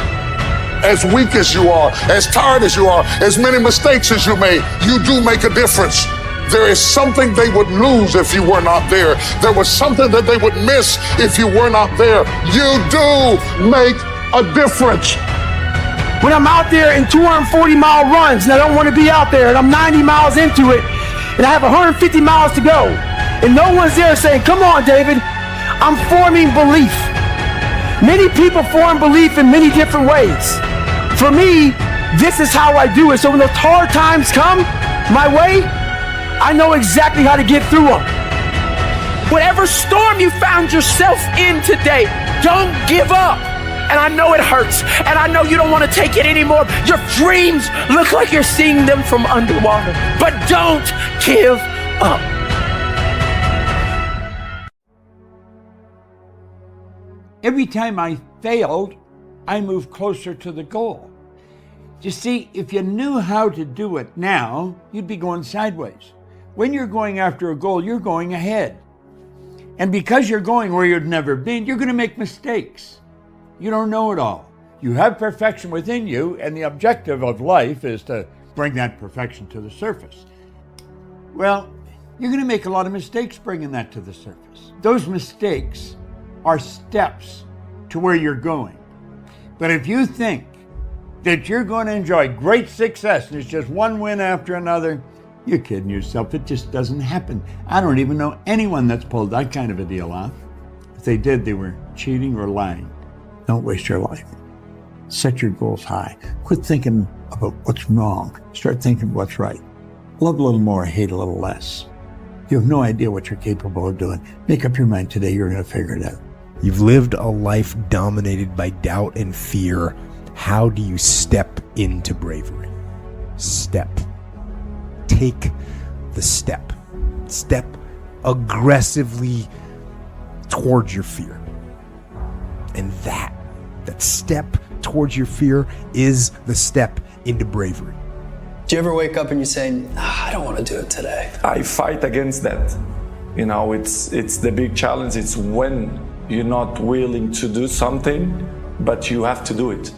As weak as you are, as tired as you are, as many mistakes as you made, you do make a difference. There is something they would lose if you were not there. There was something that they would miss if you were not there. You do make a difference. When I'm out there in 240-mile runs and I don't want to be out there and I'm 90 miles into it and I have 150 miles to go and no one's there saying, come on, David, I'm forming belief. Many people form belief in many different ways. For me, this is how I do it. So when those hard times come my way, I know exactly how to get through them. Whatever storm you found yourself in today, don't give up. And I know it hurts, and I know you don't want to take it anymore. Your dreams look like you're seeing them from underwater, but don't give up. Every time I failed, I moved closer to the goal. You see, if you knew how to do it now, you'd be going sideways. When you're going after a goal, you're going ahead. And because you're going where you've never been, you're going to make mistakes. You don't know it all. You have perfection within you, and the objective of life is to bring that perfection to the surface. Well, you're going to make a lot of mistakes bringing that to the surface. Those mistakes are steps to where you're going. But if you think that you're going to enjoy great success and it's just one win after another, you're kidding yourself. It just doesn't happen. I don't even know anyone that's pulled that kind of a deal off. If they did, they were cheating or lying. Don't waste your life. Set your goals high. Quit thinking about what's wrong. Start thinking what's right. Love a little more, hate a little less. You have no idea what you're capable of doing. Make up your mind today, you're going to figure it out. You've lived a life dominated by doubt and fear. How do you step into bravery? Step. Take the step. Step aggressively towards your fear. And that step towards your fear is the step into bravery. Do you ever wake up and you say, I don't want to do it today? I fight against that. You know, it's the big challenge. It's when you're not willing to do something, but you have to do it.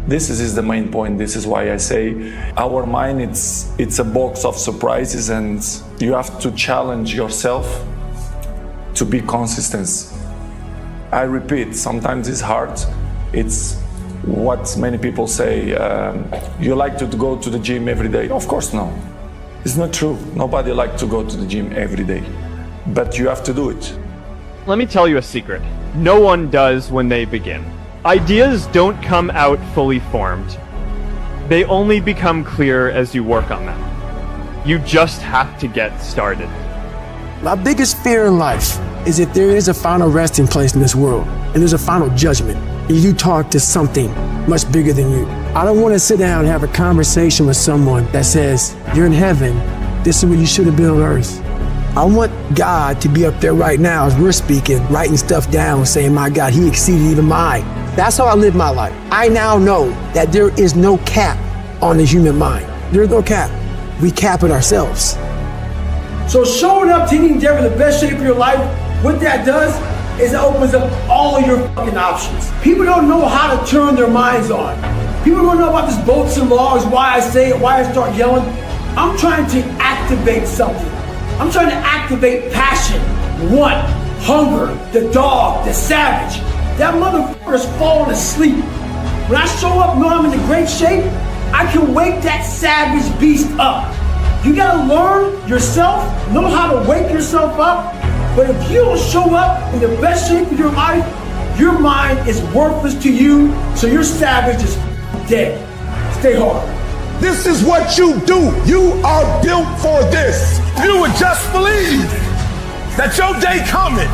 This is the main point. This is why I say our mind, it's a box of surprises, and you have to challenge yourself to be consistent. I repeat, sometimes it's hard. It's what many people say, you like to go to the gym every day. Of course no. It's not true. Nobody likes to go to the gym every day, but you have to do it. Let me tell you a secret. No one does when they begin. Ideas don't come out fully formed. They only become clear as you work on them. You just have to get started. My biggest fear in life is if there is a final resting place in this world and there's a final judgment and you talk to something much bigger than you. I don't want to sit down and have a conversation with someone that says, you're in heaven, this is where you should have been on earth. I want God to be up there right now as we're speaking, writing stuff down, saying, my God, he exceeded even mine. That's how I live my life. I now know that there is no cap on the human mind. There's no cap. We cap it ourselves. So showing up to eating dinner in the best shape of your life, what that does is it opens up all your fucking options. People don't know how to turn their minds on. People don't know about this bolts and laws, why I say it, why I start yelling. I'm trying to activate something. I'm trying to activate passion, want, hunger, the dog, the savage. That motherfucker's falling asleep. When I show up knowing I'm in great shape, I can wake that savage beast up. You gotta learn yourself, know how to wake yourself up. But if you don't show up in the best shape of your life, your mind is worthless to you, so your savage is dead. Stay hard. This is what you do. You are built for this. You would just believe that your day coming,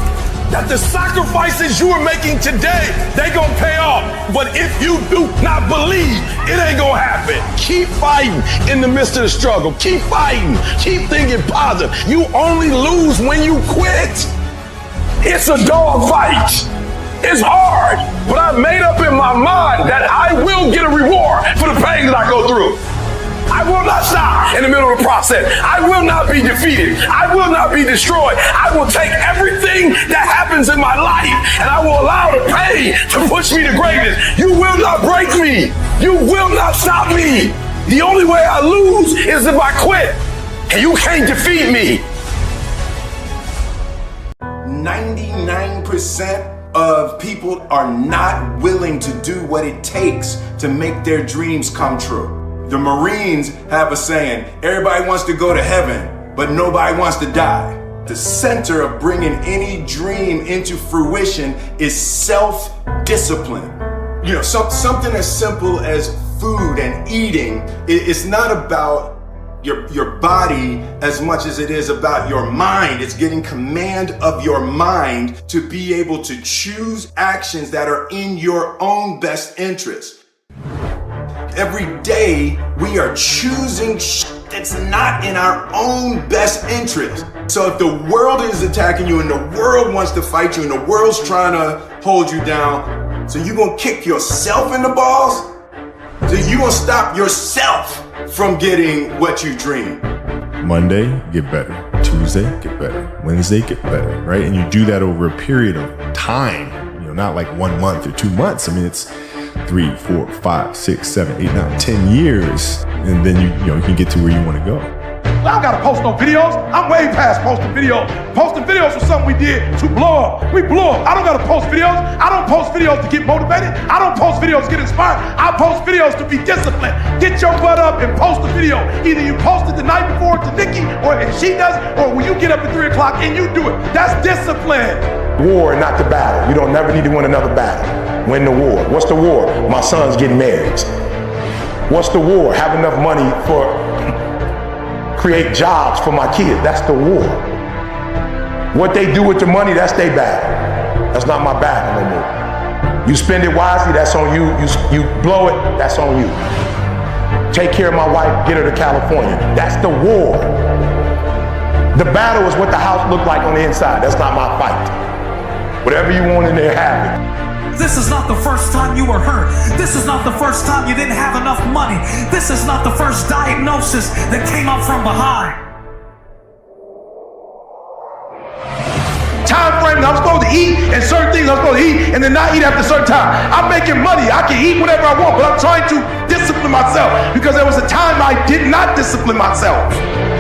that the sacrifices you are making today, they gonna pay off. But if you do not believe, it ain't gonna happen. Keep fighting in the midst of the struggle. Keep fighting. Keep thinking positive. You only lose when you quit. It's a dog fight. It's hard, but I've made up in my mind that I will get a reward for the pain that I go through. I will not stop in the middle of the process. I will not be defeated. I will not be destroyed. I will take everything that happens in my life and I will allow the pain to push me to greatness. You will not break me. You will not stop me. The only way I lose is if I quit. And you can't defeat me. 99% of people are not willing to do what it takes to make their dreams come true. The Marines have a saying, everybody wants to go to heaven, but nobody wants to die. The center of bringing any dream into fruition is self-discipline. You know, something as simple as food and eating, it's not about your body as much as it is about your mind. It's getting command of your mind to be able to choose actions that are in your own best interest. Every day we are choosing shit that's not in our own best interest. So if the world is attacking you and the world wants to fight you and the world's trying to hold you down, so you gonna kick yourself in the balls? So you gonna stop yourself from getting what you dream? Monday, get better. Tuesday, get better. Wednesday, get better, right? And you do that over a period of time, not like 1 month or 2 months. I mean, it's 3, 4, 5, 6, 7, 8, 9, 10 years. And then you can get to where you want to go. I don't gotta post no videos. I'm way past posting videos. Posting videos was something we did to blow up. We blew up. I don't gotta post videos. I don't post videos to get motivated. I don't post videos to get inspired. I post videos to be disciplined. Get your butt up and post a video. Either you post it the night before to Nikki, or if she does, or when you get up at 3 o'clock and you do it. That's discipline. War, not the battle. You don't never need to win another battle. Win the war. What's the war? My son's getting married. What's the war? Have enough money for create jobs for my kids. That's the war. What they do with the money, that's their battle. That's not my battle no more. You spend it wisely, that's on you. You blow it, that's on you. Take care of my wife, get her to California. That's the war. The battle is what the house looked like on the inside. That's not my fight. Whatever you want in there, have it. This is not the first time you were hurt. This is not the first time you didn't have enough money. This is not the first diagnosis that came up from behind. Time frame that I'm supposed to eat and certain things I'm supposed to eat and then not eat after a certain time. I'm making money. I can eat whatever I want, but I'm trying to discipline myself because there was a time I did not discipline myself.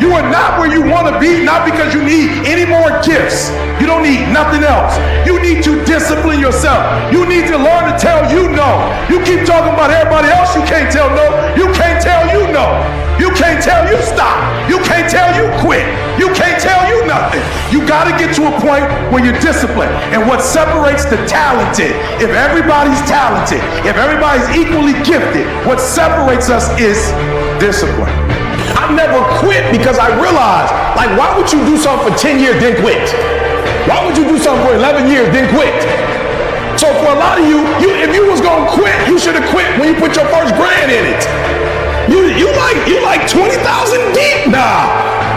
You are not where you want to be, not because you need any more gifts. You don't need nothing else. You need to discipline yourself. You need to learn to tell you no. You keep talking about everybody else, you can't tell no. You can't tell you no. You can't tell you stop. You can't tell you quit. You can't tell you nothing. You got to get to a point where you're disciplined. And what separates the talented, if everybody's talented, if everybody's equally gifted, what separates us is discipline. I never quit because I realized, like, why would you do something for 10 years, then quit? Why would you do something for 11 years, then quit? So for a lot of you, if you was gonna quit, you should have quit when you put your first grand in it. You like 20,000 deep now.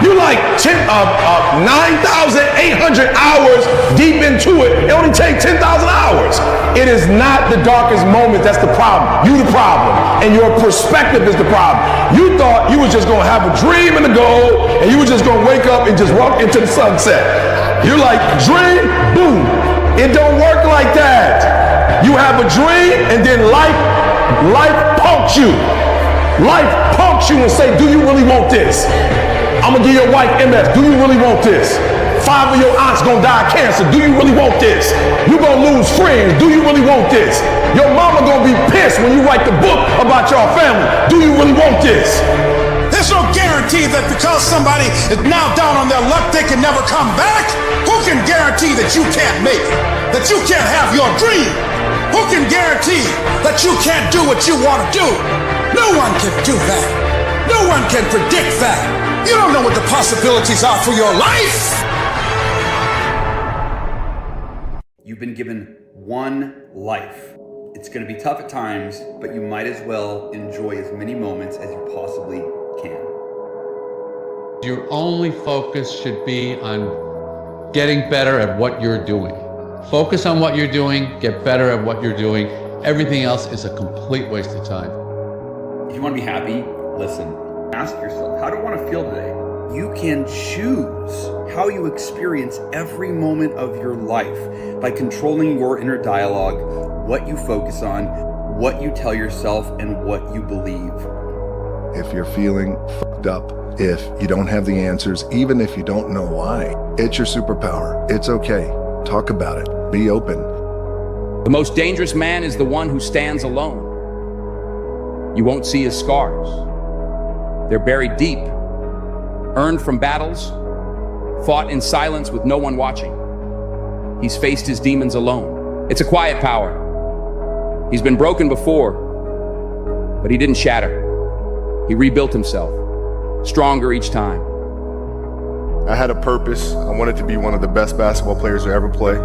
You like 9,800 hours deep into it. It only takes 10,000 hours. It is not the darkest moment that's the problem. You the problem. And your perspective is the problem. You thought you was just gonna have a dream and a goal, and you were just gonna wake up and just walk into the sunset. You're like, dream, boom. It don't work like that. You have a dream and then life punks you. Life punks you and say, do you really want this? I'm gonna give your wife MS. Do you really want this? 5 of your aunts gonna die of cancer. Do you really want this? You gonna lose friends. Do you really want this? Your mama gonna be pissed when you write the book about your family. Do you really want this? There's no guarantee that because somebody is now down on their luck, they can never come back. Who can guarantee that you can't make it? That you can't have your dream? Who can guarantee that you can't do what you want to do? No one can do that. No one can predict that. You don't know what the possibilities are for your life. You've been given one life. It's going to be tough at times, but you might as well enjoy as many moments as you possibly can. Your only focus should be on getting better at what you're doing. Focus on what you're doing, get better at what you're doing. Everything else is a complete waste of time. If you want to be happy, listen. Ask yourself, how do I want to feel today? You can choose how you experience every moment of your life by controlling your inner dialogue, what you focus on, what you tell yourself, and what you believe. If you're feeling fucked up, if you don't have the answers, even if you don't know why, it's your superpower. It's okay. Talk about it. Be open. The most dangerous man is the one who stands alone. You won't see his scars. They're buried deep, earned from battles, fought in silence with no one watching. He's faced his demons alone. It's a quiet power. He's been broken before, but he didn't shatter. He rebuilt himself, stronger each time. I had a purpose. I wanted to be one of the best basketball players to ever play.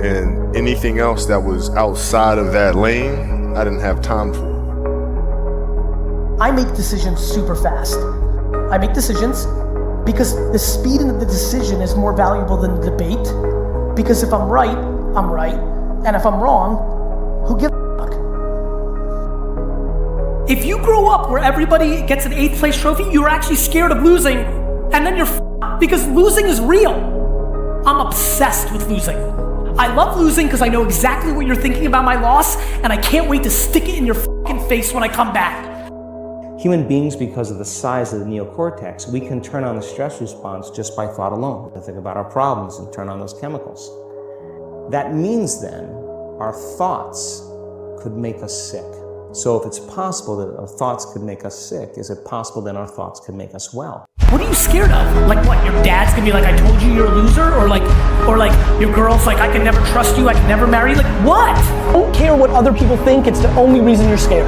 And anything else that was outside of that lane, I didn't have time for. I make decisions super fast. I make decisions, Because the speed of the decision is more valuable than the debate. Because if I'm right, I'm right. And if I'm wrong, who gives a fuck? If you grow up where everybody gets an 8th place trophy, you're actually scared of losing, and then you're f***ed because losing is real. I'm obsessed with losing. I love losing because I know exactly what you're thinking about my loss, and I can't wait to stick it in your fucking face when I come back. Human beings, because of the size of the neocortex, we can turn on the stress response just by thought alone. To think about our problems and turn on those chemicals. That means then our thoughts could make us sick. So if it's possible that our thoughts could make us sick, is it possible then our thoughts could make us well? What are you scared of? Like what, your dad's gonna be like, I told you you're a loser? Or like your girl's like, I can never trust you, I can never marry you? Like what? Don't care what other people think, it's the only reason you're scared.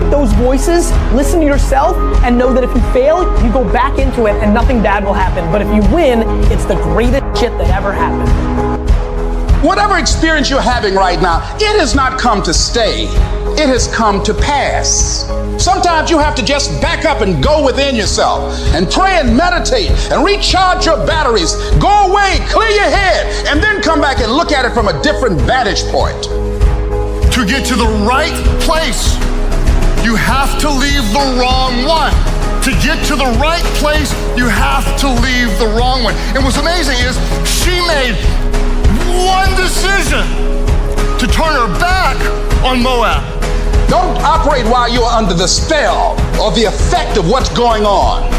Those voices, listen to yourself and know that if you fail, you go back into it and nothing bad will happen. But if you win, it's the greatest shit that ever happened. Whatever experience you're having right now, it has not come to stay. It has come to pass. Sometimes you have to just back up and go within yourself and pray and meditate and recharge your batteries. Go away, clear your head, and then come back and look at it from a different vantage point. To get to the right place, you have to leave the wrong one. To get to the right place, you have to leave the wrong one. And what's amazing is she made one decision to turn her back on Moab. Don't operate while you're under the spell or the effect of what's going on.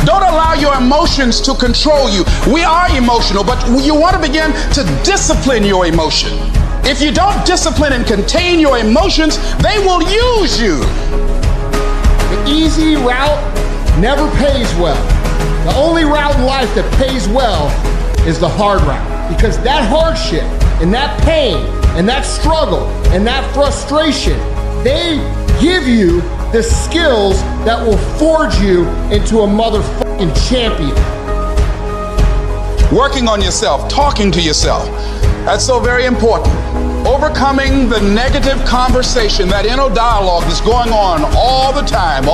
Don't allow your emotions to control you. We are emotional, but you want to begin to discipline your emotion. If you don't discipline and contain your emotions, they will use you. The easy route never pays well. The only route in life that pays well is the hard route. Because that hardship and that pain and that struggle and that frustration, they give you the skills that will forge you into a motherfucking champion. Working on yourself, talking to yourself. That's so very important. Overcoming the negative conversation, that inner dialogue that's going on all the time,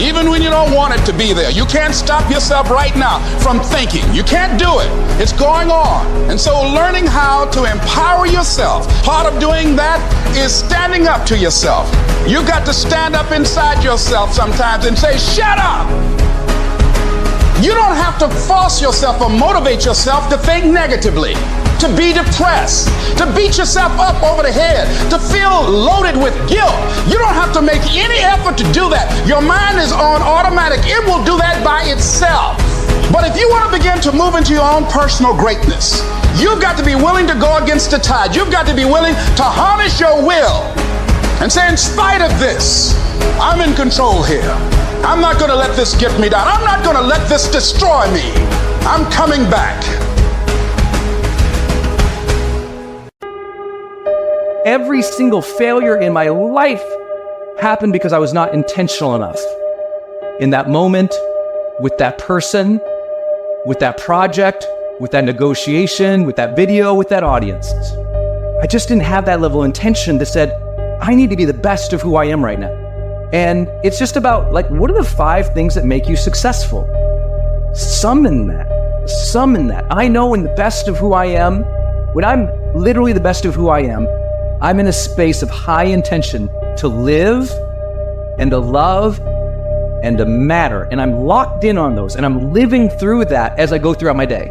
even when you don't want it to be there. You can't stop yourself right now from thinking. You can't do it. It's going on. And so learning how to empower yourself, part of doing that is standing up to yourself. You've got to stand up inside yourself sometimes and say, shut up! You don't have to force yourself or motivate yourself to think negatively, to be depressed, to beat yourself up over the head, to feel loaded with guilt. You don't have to make any effort to do that. Your mind is on automatic. It will do that by itself. But if you want to begin to move into your own personal greatness, you've got to be willing to go against the tide. You've got to be willing to harness your will and say, in spite of this, I'm in control here. I'm not going to let this get me down. I'm not going to let this destroy me. I'm coming back. Every single failure in my life happened because I was not intentional enough. In that moment, with that person, with that project, with that negotiation, with that video, with that audience. I just didn't have that level of intention that said, I need to be the best of who I am right now. And it's just about, like, what are the 5 things that make you successful? Summon that. I know in the best of who I am, when I'm literally the best of who I am, I'm in a space of high intention to live and to love and to matter. And I'm locked in on those, and I'm living through that as I go throughout my day.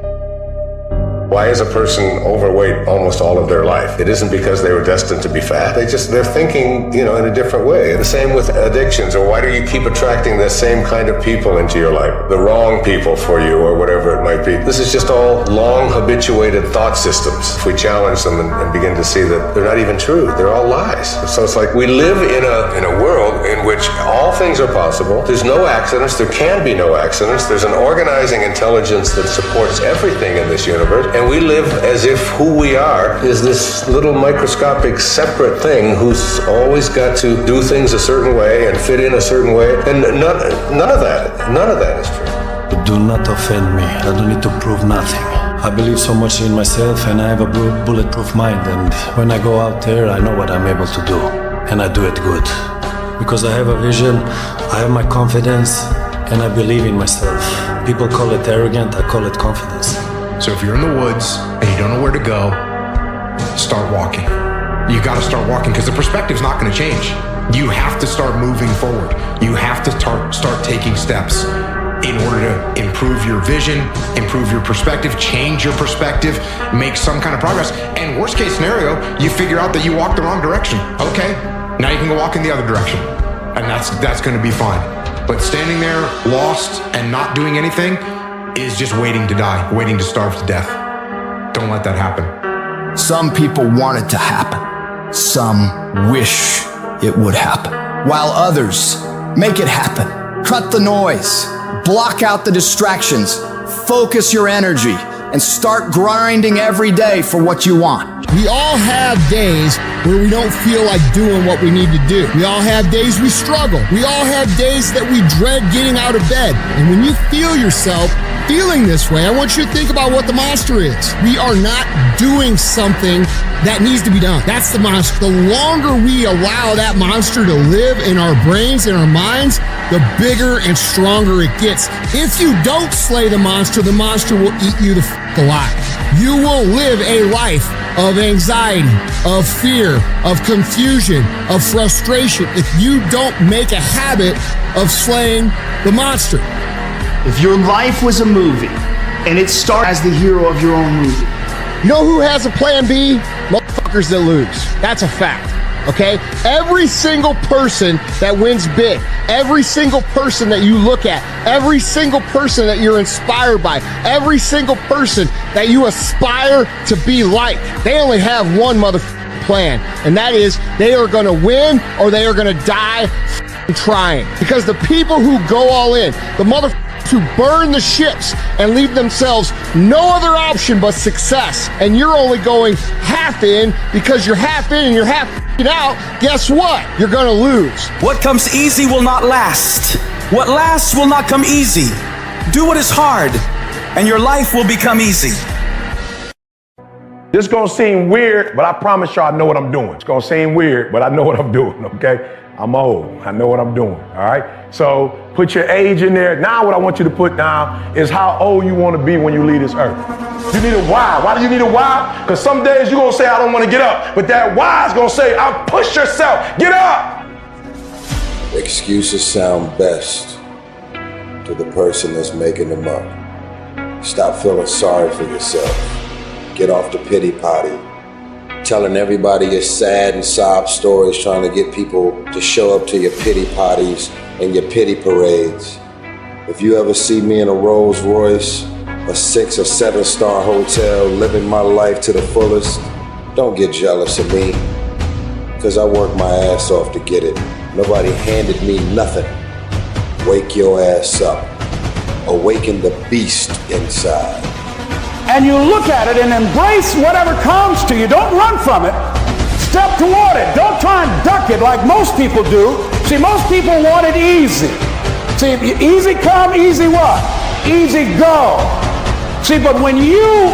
Why is a person overweight almost all of their life? It isn't because they were destined to be fat. They're thinking, in a different way. The same with addictions. Or why do you keep attracting the same kind of people into your life? The wrong people for you, or whatever it might be. This is just all long habituated thought systems. If we challenge them and begin to see that they're not even true, they're all lies. So it's like we live in a world in which all things are possible. There's no accidents. There can be no accidents. There's an organizing intelligence that supports everything in this universe. And we live as if who we are is this little microscopic separate thing who's always got to do things a certain way and fit in a certain way. And none of that is true. Do not offend me. I don't need to prove nothing. I believe so much in myself, and I have a bulletproof mind. And when I go out there, I know what I'm able to do. And I do it good. Because I have a vision, I have my confidence, and I believe in myself. People call it arrogant, I call it confidence. So if you're in the woods and you don't know where to go, start walking. You got to start walking because the perspective's not going to change. You have to start moving forward. You have to start taking steps in order to improve your vision, improve your perspective, change your perspective, make some kind of progress. And worst case scenario, you figure out that you walked the wrong direction. Okay, now you can go walk in the other direction. And that's going to be fine. But standing there lost and not doing anything is just waiting to die, waiting to starve to death. Don't let that happen. Some people want it to happen. Some wish it would happen. While others make it happen. Cut the noise. Block out the distractions. Focus your energy and start grinding every day for what you want. We all have days where we don't feel like doing what we need to do. We all have days we struggle. We all have days that we dread getting out of bed. And when you feel yourself feeling this way, I want you to think about what the monster is. We are not doing something that needs to be done. That's the monster. The longer we allow that monster to live in our brains, in our minds, the bigger and stronger it gets. If you don't slay the monster will eat you the f*** alive. You will live a life of anxiety, of fear, of confusion, of frustration if you don't make a habit of slaying the monster. If your life was a movie and it starts as the hero of your own movie. You know who has a plan B? Motherfuckers that lose. That's a fact. Okay? Every single person that wins big, every single person that you look at, every single person that you're inspired by, every single person that you aspire to be like, they only have one motherfucking plan, and that is they are going to win or they are going to die trying. Because the people who go all in, the motherfuckers who burn the ships and leave themselves no other option but success, and you're only going half in because you're half in and you're half out, guess what? You're gonna lose. What comes easy will not last. What lasts will not come easy. Do what is hard, and your life will become easy. This gonna seem weird, but I promise y'all I know what I'm doing. It's gonna seem weird, but I know what I'm doing, okay? I'm old, I know what I'm doing, all right? So put your age in there. Now what I want you to put down is how old you wanna be when you leave this earth. You need a why. Why do you need a why? Because some days you're gonna say, I don't wanna get up. But that why is gonna say, I'll push yourself, get up. Excuses sound best to the person that's making them up. Stop feeling sorry for yourself. Get off the pity potty. Telling everybody your sad and sob stories, trying to get people to show up to your pity potties and your pity parades. If you ever see me in a Rolls Royce, a 6 or 7 star hotel, living my life to the fullest, don't get jealous of me, because I worked my ass off to get it. Nobody handed me nothing. Wake your ass up. Awaken the beast inside. And you look at it and embrace whatever comes to you. Don't run from it. Step toward it. Don't try and duck it like most people do. See, most people want it easy. See, easy come, easy what? Easy go. See, but when you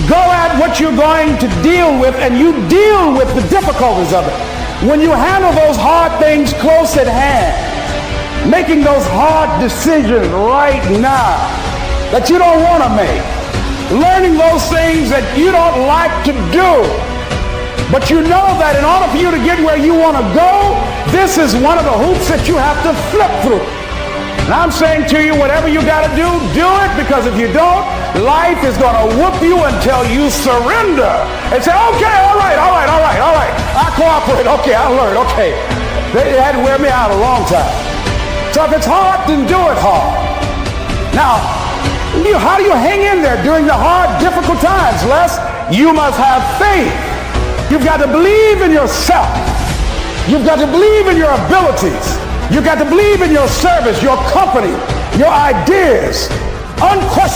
go at what you're going to deal with and you deal with the difficulties of it, when you handle those hard things close at hand, making those hard decisions right now that you don't want to make, learning those things that you don't like to do, but you know that in order for you to get where you want to go, this is one of the hoops that you have to flip through. And I'm saying to you, whatever you got to do it, because if you don't, life is going to whoop you until you surrender and say, okay, all right, I cooperate, okay, I learned, okay. They had to wear me out a long time. So if it's hard, then do it hard. Now, how do you hang in there during the hard, difficult times, Les? You must have faith. You've got to believe in yourself. You've got to believe in your abilities. You've got to believe in your service, your company, your ideas. Unquestioned.